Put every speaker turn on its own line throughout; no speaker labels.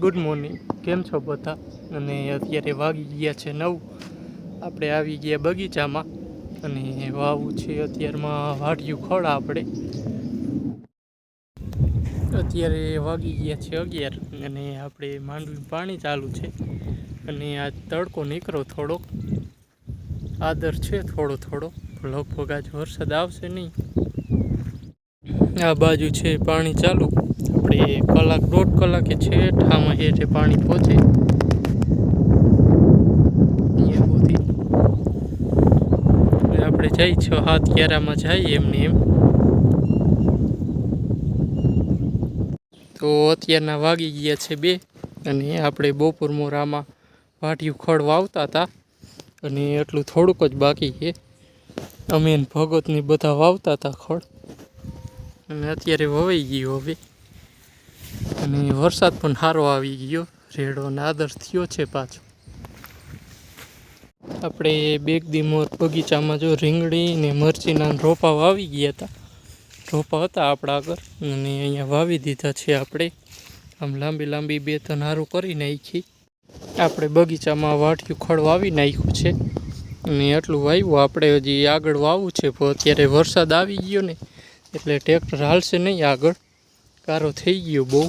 Good morning, કેમ છો બધા? અને અત્યારે વાગી ગયા છે 9. આપણે આવી ગયા બગીચામાં અને વાવું છે અત્યારમાં વાઢ્યું ખડ. આપણે અત્યારે વાગી ગયા છે 11 અને આપણે માંડવી પાણી ચાલુ છે. અને આ તડકો નીકળો થોડોક આદર છે, થોડો લગભગ આજ વરસાદ આવશે નહીં. આ બાજુ છે પાણી ચાલુ. આપણે કલાક 1.5 કલાકે છે ઠામાં હેઠે પાણી પહોંચે અહીંયા સુધી. આપણે જઈ 6-7 ક્યારામાં જઈએ એમને એમ. તો અત્યારના વાગી ગયા છે 2 અને આપણે બપોર મોરામાં વાઢ્યું ખડ વાવતા હતા અને એટલું થોડુંક જ બાકી છે. અમે ભગતને બધા વાવતા હતા ખડ અને અત્યારે વવાઈ ગયું હવે. અને વરસાદ પણ સારો આવી ગયો, રેડો અને આદર થયો છે પાછો. આપણે બેગદી બગીચામાં જો રીંગણી ને મરચીના રોપા વાવી ગયા હતા. રોપા હતા આપણા આગળ અને અહીંયા વાવી દીધા છે આપણે. આમ લાંબી 2-3 હારું કરી નાખી. આપણે બગીચામાં વાઢ્યું ખડ વાવી નાખ્યું છે અને એટલું વાવ્યું. આપણે હજી આગળ વાવવું છે પણ અત્યારે વરસાદ આવી ગયો ને એટલે ટ્રેક્ટર હાલશે નહીં આગળ, કારો થઈ ગયો બહુ.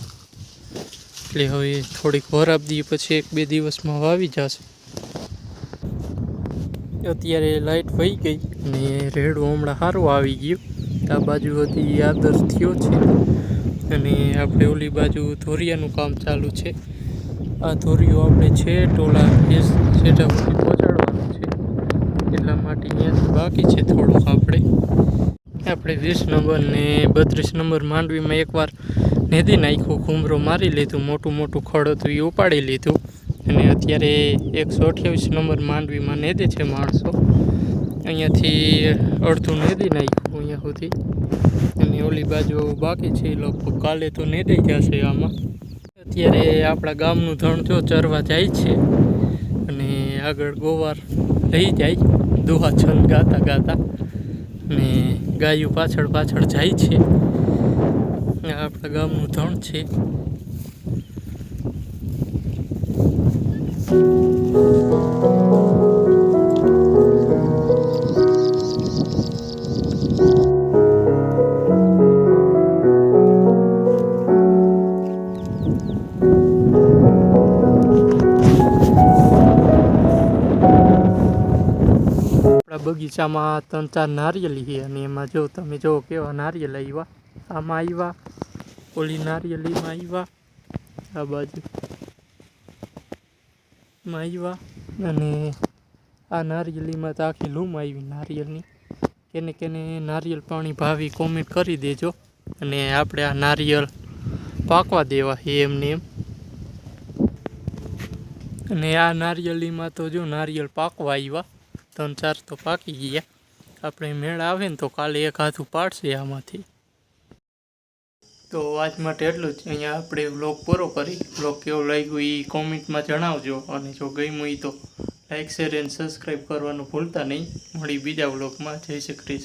એટલે હવે થોડીક વરાપ દઈએ પછી 1-2 દિવસમાં વાવી જશે. અત્યારે લાઇટ વહી ગઈ અને રેડો હમણાં સારું આવી ગયું. આ બાજુ બધી આદર થયો છે અને આપણે ઓલી બાજુ ધોરિયાનું કામ ચાલુ છે. આ ધોરિયો આપણે છે ટોલા સેટા સુધી પહોંચાડવાનું છે, એટલા માટે અહીંયાથી બાકી છે થોડુંક. આપણે 20 નંબર ને 32 નંબર માંડવીમાં એકવાર નેદી નાખ્યું, ઘૂમરો મારી લીધું, મોટું ખડ હતું એ ઉપાડી લીધું. અને અત્યારે 128 નંબર માંડવીમાં નેદે છે માણસો. અહીંયાથી અડધું નેદી નાખ્યું અહીંયા સુધી અને ઓલી બાજુ બાકી છે. લગભગ કાલે તો નેદાઈ જશે આમાં. અત્યારે આપણા ગામનું ધણ જો ચરવા જાય છે અને આગળ ગોવાર લઈ જાય દોહા છંદ ગાતા અને ગાયું પાછળ જાય છે. આપણા ગામનું ધણ છે. બગીચામાં 3-4 નારિયેળી છે અને એમાં જો તમે જો કેવા નારિયેળ આવ્યા. આમાં આવ્યા, ઓલી નારિયેળીમાં આવ્યા, આ બાજુમાં આવ્યા અને આ નારિયેળીમાં તો આખી લૂમ આવી નારિયેળની. કેને નારિયેળ પાણી ભાવી કોમેન્ટ કરી દેજો. અને આપણે આ નારિયેળ પાકવા દેવા છે એમને એમ. અને આ નારિયેળીમાં તો જો નારિયેળ પાકવા આવ્યા, 3-4 તો પાકી ગયા. આપણે મેળ આવે ને તો કાલે 1 હાથું પાડશે આમાંથી. તો આજ માટે એટલું જ. અહીંયા આપણે વ્લોગ પૂરો કરી. વ્લોગ કેવો લાગ્યો એ કોમેન્ટમાં જણાવજો અને જો ગમ્યું એ તો લાઈક, શેર અને સબસ્ક્રાઈબ કરવાનું ભૂલતા નહીં. મળી બીજા વ્લોગમાં. જય શ્રી કૃષ્ણ.